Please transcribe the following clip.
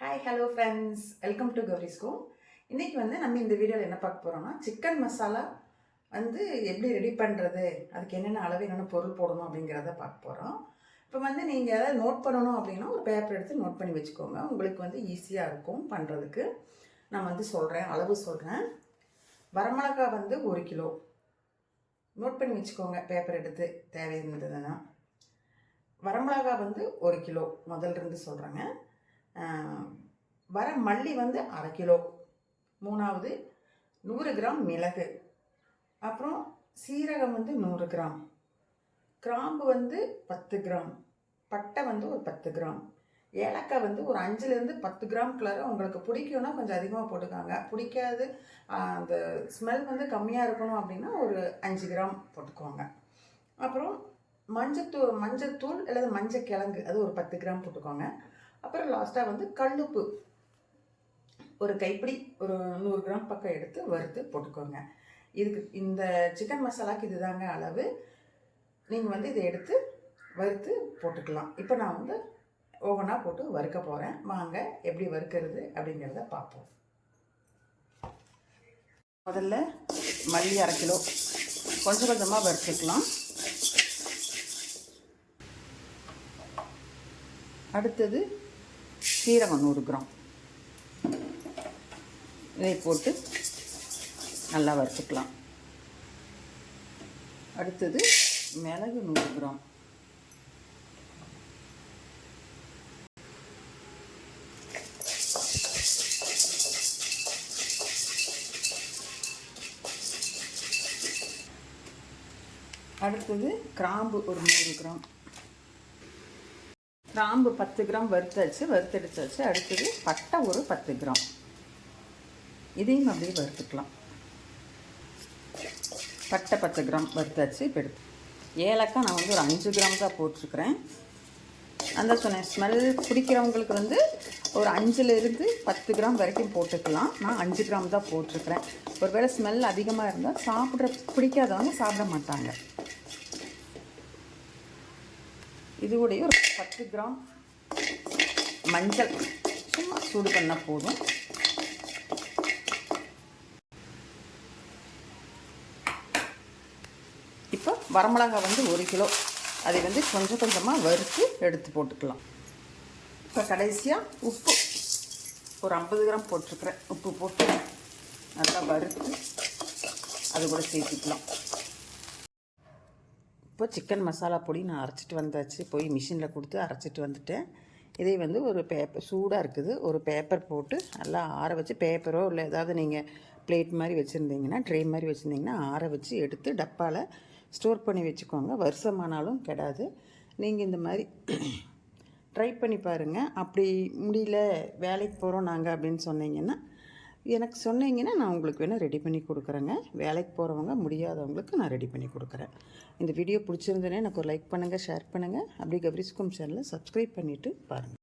Hi hello friends, welcome to கௌரிஸ்கோ. இன்றைக்கி நம்ம இந்த வீடியோவில் என்ன பார்க்க போகிறோம்னா, சிக்கன் மசாலா எப்படி ரெடி பண்ணுறது, அதுக்கு என்னென்ன அளவு என்னென்ன பொருள் போடணும் அப்படிங்கிறத பார்க்க போகிறோம். இப்போ நீங்கள் எதாவது நோட் பண்ணணும் அப்படின்னா ஒரு பேப்பர் எடுத்து நோட் பண்ணி வச்சுக்கோங்க. உங்களுக்கு ஈஸியாக இருக்கும் பண்ணுறதுக்கு. நான் சொல்கிறேன், அளவு சொல்கிறேன். வரமிளகா 1 கிலோ நோட் பண்ணி வச்சுக்கோங்க பேப்பர் எடுத்து, தேவையானதுன்னா. வரமிளகா 1 கிலோ முதல்ல இருந்து சொல்கிறேங்க. வர மல்லி 1/2 கிலோ. மூணாவது 100 கிராம் மிளகு. அப்புறம் சீரகம் 100 கிராம். கிராம்பு 10 கிராம். பட்டை ஒரு 10 கிராம். ஏலக்காய் ஒரு 5லேருந்து 10 கிராம்குள்ளார உங்களுக்கு பிடிக்கும்னா கொஞ்சம் அதிகமாக போட்டுக்காங்க. பிடிக்காது, அந்த ஸ்மெல் கம்மியாக இருக்கணும் அப்படின்னா ஒரு 5 கிராம் போட்டுக்கோங்க. அப்புறம் மஞ்சத்தூள் அல்லது மஞ்சள் கிழங்கு, அது ஒரு 10 கிராம் போட்டுக்கோங்க. அப்புறம் லாஸ்ட்டாக கல்லுப்பு ஒரு கைப்பிடி, ஒரு 100 கிராம் பக்கம் எடுத்து வறுத்து போட்டுக்கோங்க. இதுக்கு இந்த சிக்கன் மசாலாவுக்கு இது தாங்க அளவு. நீங்கள் இதை எடுத்து வறுத்து போட்டுக்கலாம். இப்போ நான் ஓவனாக போட்டு வறுக்க போகிறேன். வாங்க எப்படி வறுக்கிறது அப்படிங்கிறத பார்ப்போம். முதல்ல மல்லி 1/2 கிலோ கொஞ்சம் கொஞ்சமாக வறுத்துக்கலாம். அடுத்தது சீரகம் 100 கிராம். இதை போட்டு நல்லா வறுத்துக்கலாம். அடுத்தது மிளகு 100 கிராம். அடுத்தது கிராம்பு ஒரு 100 கிராம். கிராம்பு 10 கிராம் வறுத்தெடுத்தாச்சு. அடுத்தது பட்டை ஒரு 10 கிராம். இதையும் அப்படியே வறுத்துக்கலாம். பட்டை 10 கிராம் வறுத்தாச்சு. இப்போ எடுத்து ஏலக்காய் நான் ஒரு 5 கிராம் தான் போட்டிருக்கிறேன். சொன்னேன், ஸ்மெல் பிடிக்கிறவங்களுக்கு ஒரு 5லேருந்து 10 கிராம் வரைக்கும் போட்டுக்கலாம். நான் 5 கிராம் தான் போட்டிருக்கிறேன். ஒருவேளை ஸ்மெல் அதிகமாக இருந்தால் பிடிக்காதவங்க சாப்பிட மாட்டாங்க. இதுவுடைய ஒரு 10 கிராம் மஞ்சள் சும்மா சூடு பண்ணால் போதும். இப்போ வரமிளகா 1 கிலோ. அதை கொஞ்சம் கொஞ்சமாக வறுத்து எடுத்து போட்டுக்கலாம். இப்போ கடைசியாக உப்பு ஒரு 50 கிராம் போட்டிருக்கிறேன். உப்பு போட்டு நல்லா வறுத்து அது கூட சேர்த்துக்கலாம். இப்போ சிக்கன் மசாலா பொடி நான் அரைச்சிட்டு வந்தாச்சு. போய் மிஷினில் கொடுத்து அரைச்சிட்டு வந்துட்டேன். இதை ஒரு பேப்பர் சூடாக இருக்குது, ஒரு பேப்பர் போட்டு நல்லா ஆற வச்சு, பேப்பரோ இல்லை ஏதாவது நீங்கள் பிளேட் மாதிரி வச்சுருந்தீங்கன்னா, ட்ரே மாதிரி வச்சுருந்தீங்கன்னா ஆற வச்சு எடுத்து டப்பாவில் ஸ்டோர் பண்ணி வச்சுக்கோங்க. வருஷமானாலும் கெடாது. நீங்கள் இந்த மாதிரி ட்ரை பண்ணி பாருங்கள். அப்படி முடியல, வேலைக்கு போகிறோம் நாங்கள் அப்படின்னு சொன்னீங்கன்னா எனக்கு சொன்னீங்கன்னா நான் உங்களுக்கு வேணால் ரெடி பண்ணி கொடுக்குறேங்க. வேலைக்கு போகிறவங்க முடியாதவங்களுக்கு நான் ரெடி பண்ணி கொடுக்குறேன். இந்த வீடியோ பிடிச்சிருந்தேனே எனக்கு ஒரு லைக் பண்ணுங்கள், ஷேர் பண்ணுங்கள். அப்படியே கௌரிஸ்கோ சேனலை சப்ஸ்கிரைப் பண்ணிவிட்டு பாருங்கள்.